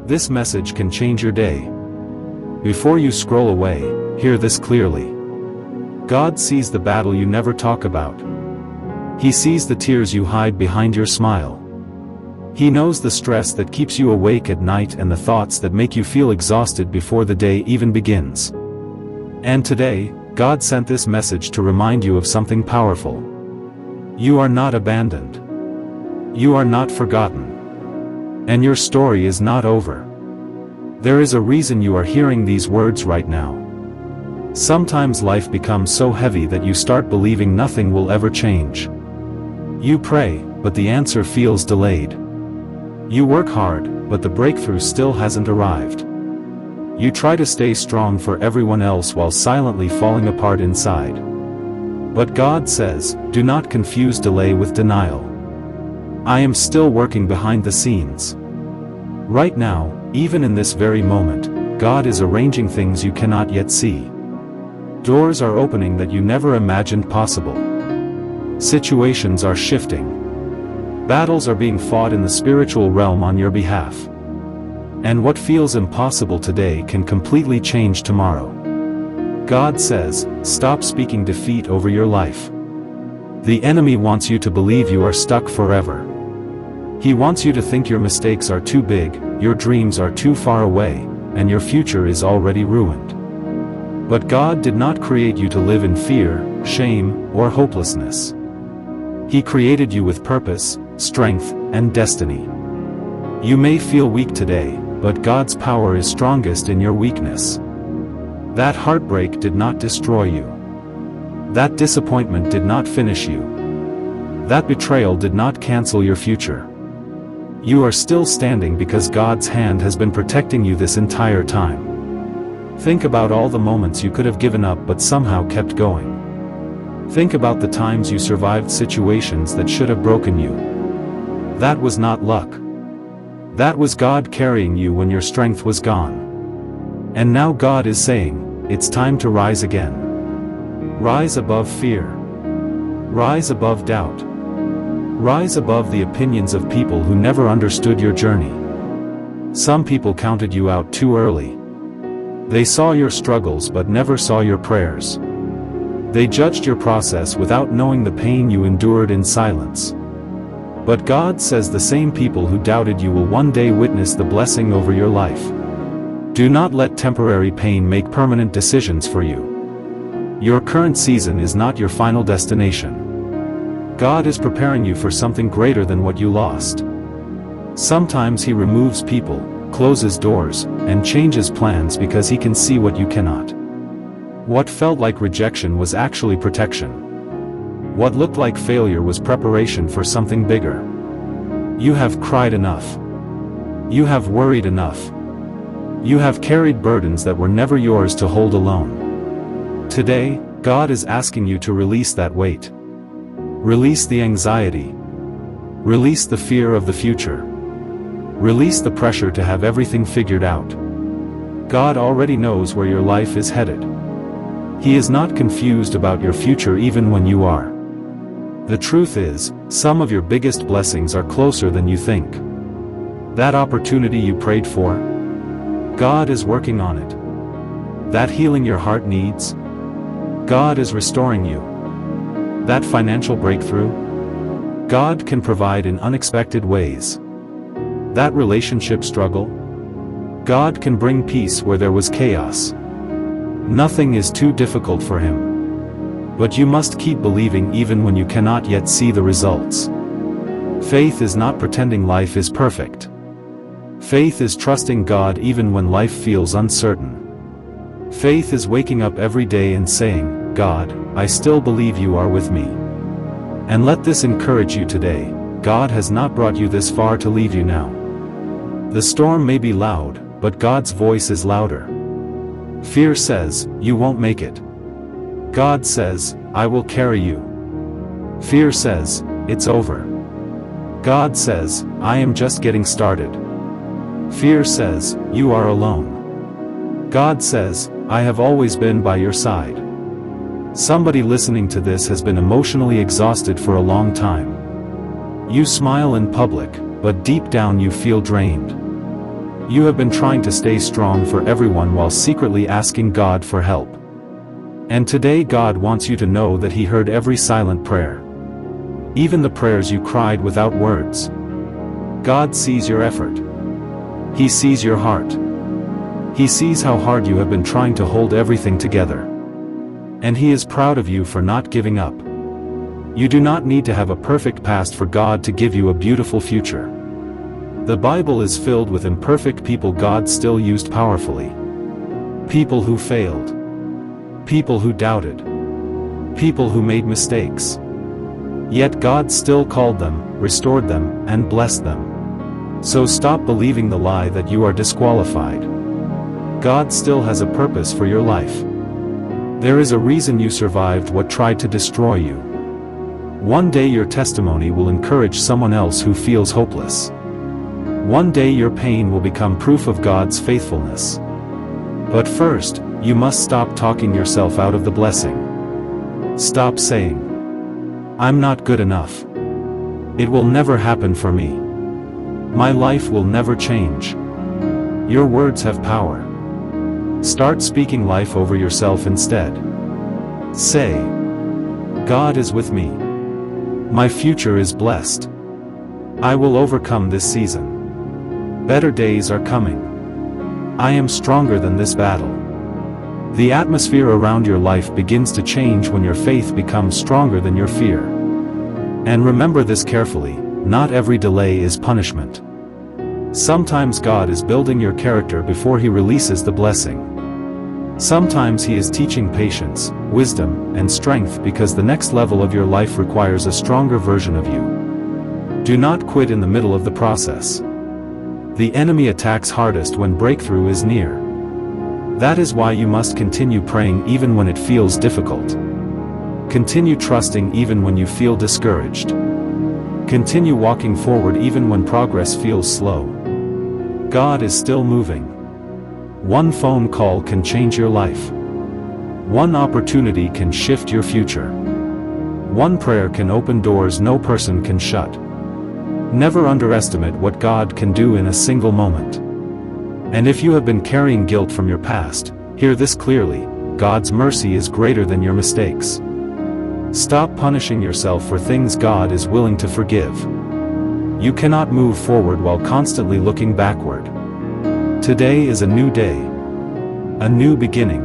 This message can change your day. Before you scroll away, hear this clearly. God sees the battle you never talk about. He sees the tears you hide behind your smile. He knows the stress that keeps you awake at night and the thoughts that make you feel exhausted before the day even begins. And today, God sent this message to remind you of something powerful. You are not abandoned. You are not forgotten. And your story is not over. There is a reason you are hearing these words right now. Sometimes life becomes so heavy that you start believing nothing will ever change. You pray, but the answer feels delayed. You work hard, but the breakthrough still hasn't arrived. You try to stay strong for everyone else while silently falling apart inside. But God says, do not confuse delay with denial. I am still working behind the scenes. Right now, even in this very moment, God is arranging things you cannot yet see. Doors are opening that you never imagined possible. Situations are shifting. Battles are being fought in the spiritual realm on your behalf. And what feels impossible today can completely change tomorrow. God says, stop speaking defeat over your life. The enemy wants you to believe you are stuck forever. He wants you to think your mistakes are too big, your dreams are too far away, and your future is already ruined. But God did not create you to live in fear, shame, or hopelessness. He created you with purpose, strength, and destiny. You may feel weak today, but God's power is strongest in your weakness. That heartbreak did not destroy you. That disappointment did not finish you. That betrayal did not cancel your future. You are still standing because God's hand has been protecting you this entire time. Think about all the moments you could have given up but somehow kept going. Think about the times you survived situations that should have broken you. That was not luck. That was God carrying you when your strength was gone. And now God is saying, it's time to rise again. Rise above fear. Rise above doubt. Rise above the opinions of people who never understood your journey. Some people counted you out too early. They saw your struggles but never saw your prayers. They judged your process without knowing the pain you endured in silence. But God says the same people who doubted you will one day witness the blessing over your life. Do not let temporary pain make permanent decisions for you. Your current season is not your final destination. God is preparing you for something greater than what you lost. Sometimes He removes people, closes doors, and changes plans because He can see what you cannot. What felt like rejection was actually protection. What looked like failure was preparation for something bigger. You have cried enough. You have worried enough. You have carried burdens that were never yours to hold alone. Today, God is asking you to release that weight. Release the anxiety. Release the fear of the future. Release the pressure to have everything figured out. God already knows where your life is headed. He is not confused about your future even when you are. The truth is, some of your biggest blessings are closer than you think. That opportunity you prayed for? God is working on it. That healing your heart needs? God is restoring you. That financial breakthrough? God can provide in unexpected ways. That relationship struggle? God can bring peace where there was chaos. Nothing is too difficult for Him. But you must keep believing even when you cannot yet see the results. Faith is not pretending life is perfect. Faith is trusting God even when life feels uncertain. Faith is waking up every day and saying, God, I still believe you are with me. And let this encourage you today, God has not brought you this far to leave you now. The storm may be loud, but God's voice is louder. Fear says, you won't make it. God says, I will carry you. Fear says, it's over. God says, I am just getting started. Fear says, you are alone. God says, I have always been by your side. Somebody listening to this has been emotionally exhausted for a long time. You smile in public, but deep down you feel drained. You have been trying to stay strong for everyone while secretly asking God for help. And today God wants you to know that He heard every silent prayer. Even the prayers you cried without words. God sees your effort. He sees your heart. He sees how hard you have been trying to hold everything together. And He is proud of you for not giving up. You do not need to have a perfect past for God to give you a beautiful future. The Bible is filled with imperfect people God still used powerfully. People who failed. People who doubted. People who made mistakes. Yet God still called them, restored them, and blessed them. So stop believing the lie that you are disqualified. God still has a purpose for your life. There is a reason you survived what tried to destroy you. One day your testimony will encourage someone else who feels hopeless. One day your pain will become proof of God's faithfulness. But first, you must stop talking yourself out of the blessing. Stop saying, "I'm not good enough. It will never happen for me. My life will never change." Your words have power. Start speaking life over yourself instead. Say, "God is with me. My future is blessed. I will overcome this season. Better days are coming. I am stronger than this battle." The atmosphere around your life begins to change when your faith becomes stronger than your fear. And remember this carefully, not every delay is punishment. Sometimes God is building your character before He releases the blessing. Sometimes He is teaching patience, wisdom, and strength because the next level of your life requires a stronger version of you. Do not quit in the middle of the process. The enemy attacks hardest when breakthrough is near. That is why you must continue praying even when it feels difficult. Continue trusting even when you feel discouraged. Continue walking forward even when progress feels slow. God is still moving. One phone call can change your life. One opportunity can shift your future. One prayer can open doors no person can shut. Never underestimate what God can do in a single moment. And if you have been carrying guilt from your past, hear this clearly: God's mercy is greater than your mistakes. Stop punishing yourself for things God is willing to forgive. You cannot move forward while constantly looking backward. Today is a new day. A new beginning.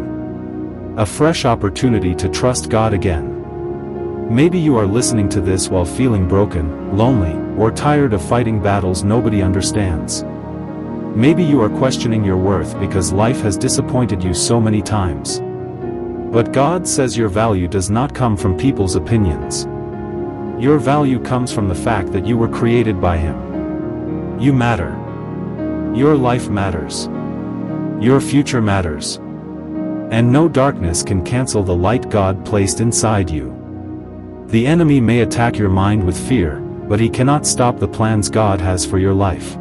A fresh opportunity to trust God again. Maybe you are listening to this while feeling broken, lonely, or tired of fighting battles nobody understands. Maybe you are questioning your worth because life has disappointed you so many times. But God says your value does not come from people's opinions. Your value comes from the fact that you were created by Him. You matter. Your life matters. Your future matters. And no darkness can cancel the light God placed inside you. The enemy may attack your mind with fear, but he cannot stop the plans God has for your life.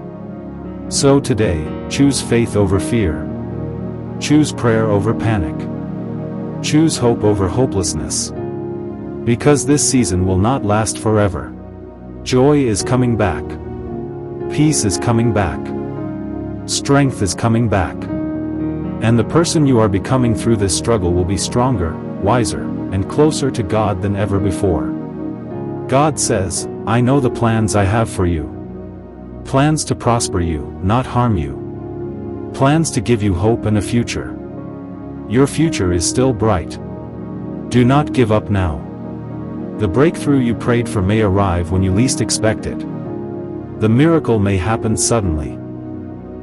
So today, choose faith over fear. Choose prayer over panic. Choose hope over hopelessness. Because this season will not last forever. Joy is coming back. Peace is coming back. Strength is coming back. And the person you are becoming through this struggle will be stronger, wiser, and closer to God than ever before. God says, "I know the plans I have for you. Plans to prosper you, not harm you. Plans to give you hope and a future." Your future is still bright. Do not give up now. The breakthrough you prayed for may arrive when you least expect it. The miracle may happen suddenly.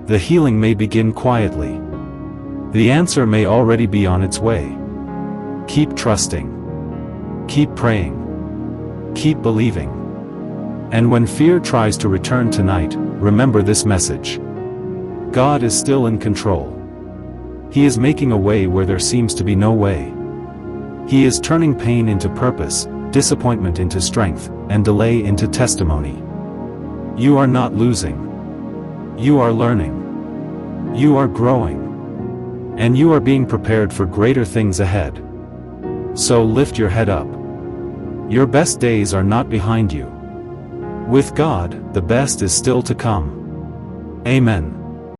The healing may begin quietly. The answer may already be on its way. Keep trusting. Keep praying. Keep believing. And when fear tries to return tonight, remember this message. God is still in control. He is making a way where there seems to be no way. He is turning pain into purpose, disappointment into strength, and delay into testimony. You are not losing. You are learning. You are growing. And you are being prepared for greater things ahead. So lift your head up. Your best days are not behind you. With God, the best is still to come. Amen.